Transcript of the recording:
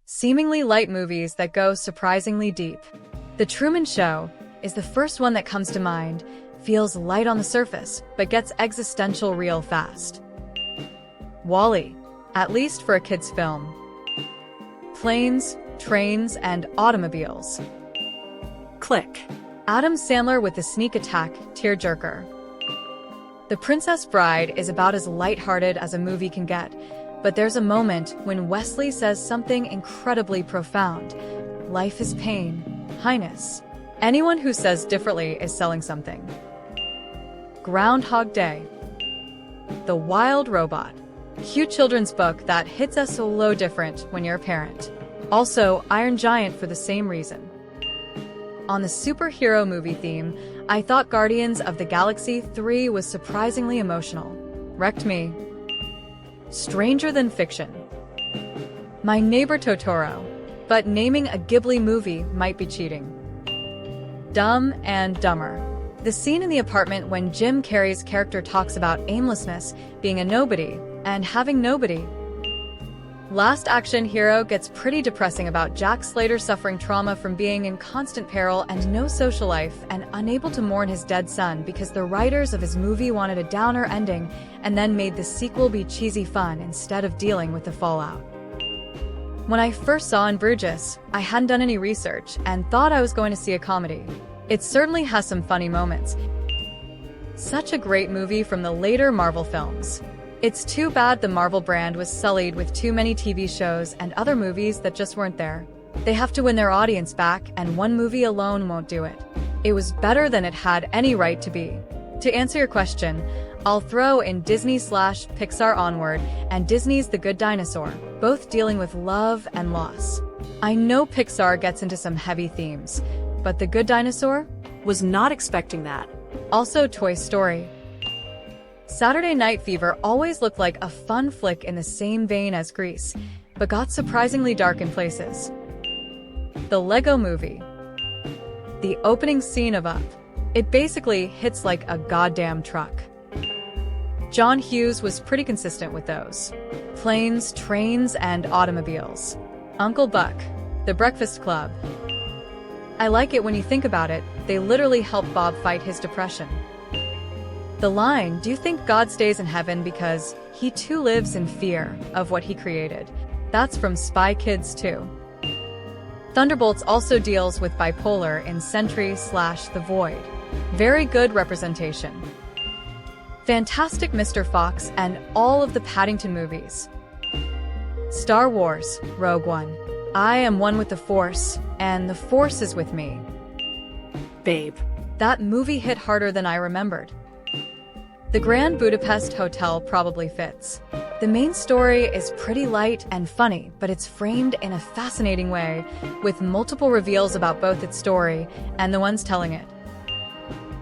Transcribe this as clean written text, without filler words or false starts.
seemingly light movies that go surprisingly deep. The Truman Show is the first one that comes to mind, feels light on the surface, but gets existential real fast. Wall-E, at least for a kid's film. Planes, trains, and automobiles. Click. Adam Sandler with the sneak attack tearjerker. The Princess Bride is about as lighthearted as a movie can get, but there's a moment when Wesley says something incredibly profound. Life is pain, Highness. Anyone who says differently is selling something. Groundhog Day. The Wild Robot. Cute children's book that hits us a little different when you're a parent. Also, Iron Giant for the same reason. On the superhero movie theme, I thought Guardians of the Galaxy 3 was surprisingly emotional. Wrecked me. Stranger Than Fiction. My Neighbor Totoro. But naming a Ghibli movie might be cheating. Dumb and Dumber. The scene in the apartment when Jim Carrey's character talks about aimlessness, being a nobody, and having nobody. Last Action Hero gets pretty depressing about Jack Slater suffering trauma from being in constant peril and no social life and unable to mourn his dead son because the writers of his movie wanted a downer ending and then made the sequel be cheesy fun instead of dealing with the fallout. When I first saw In Bruges, I hadn't done any research and thought I was going to see a comedy. It certainly has some funny moments. Such a great movie from the later Marvel films. It's too bad the Marvel brand was sullied with too many TV shows and other movies that just weren't there. They have to win their audience back, and one movie alone won't do it. It was better than it had any right to be. To answer your question, I'll throw in Disney/Pixar Onward and Disney's The Good Dinosaur, both dealing with love and loss. I know Pixar gets into some heavy themes, but The Good Dinosaur? Was not expecting that. Also Toy Story. Saturday Night Fever always looked like a fun flick in the same vein as Grease, but got surprisingly dark in places. The Lego Movie. The opening scene of Up. It basically hits like a goddamn truck. John Hughes was pretty consistent with those. Planes, trains, and automobiles. Uncle Buck. The Breakfast Club. I like it when you think about it, they literally helped Bob fight his depression. The line, "Do you think God stays in heaven because he too lives in fear of what he created?" That's from Spy Kids 2. Thunderbolts also deals with bipolar in Sentry/The Void. Very good representation. Fantastic Mr. Fox and all of the Paddington movies. Star Wars, Rogue One. I am one with the Force, and the Force is with me. Babe. That movie hit harder than I remembered. The Grand Budapest Hotel probably fits. The main story is pretty light and funny, but it's framed in a fascinating way, with multiple reveals about both its story and the ones telling it.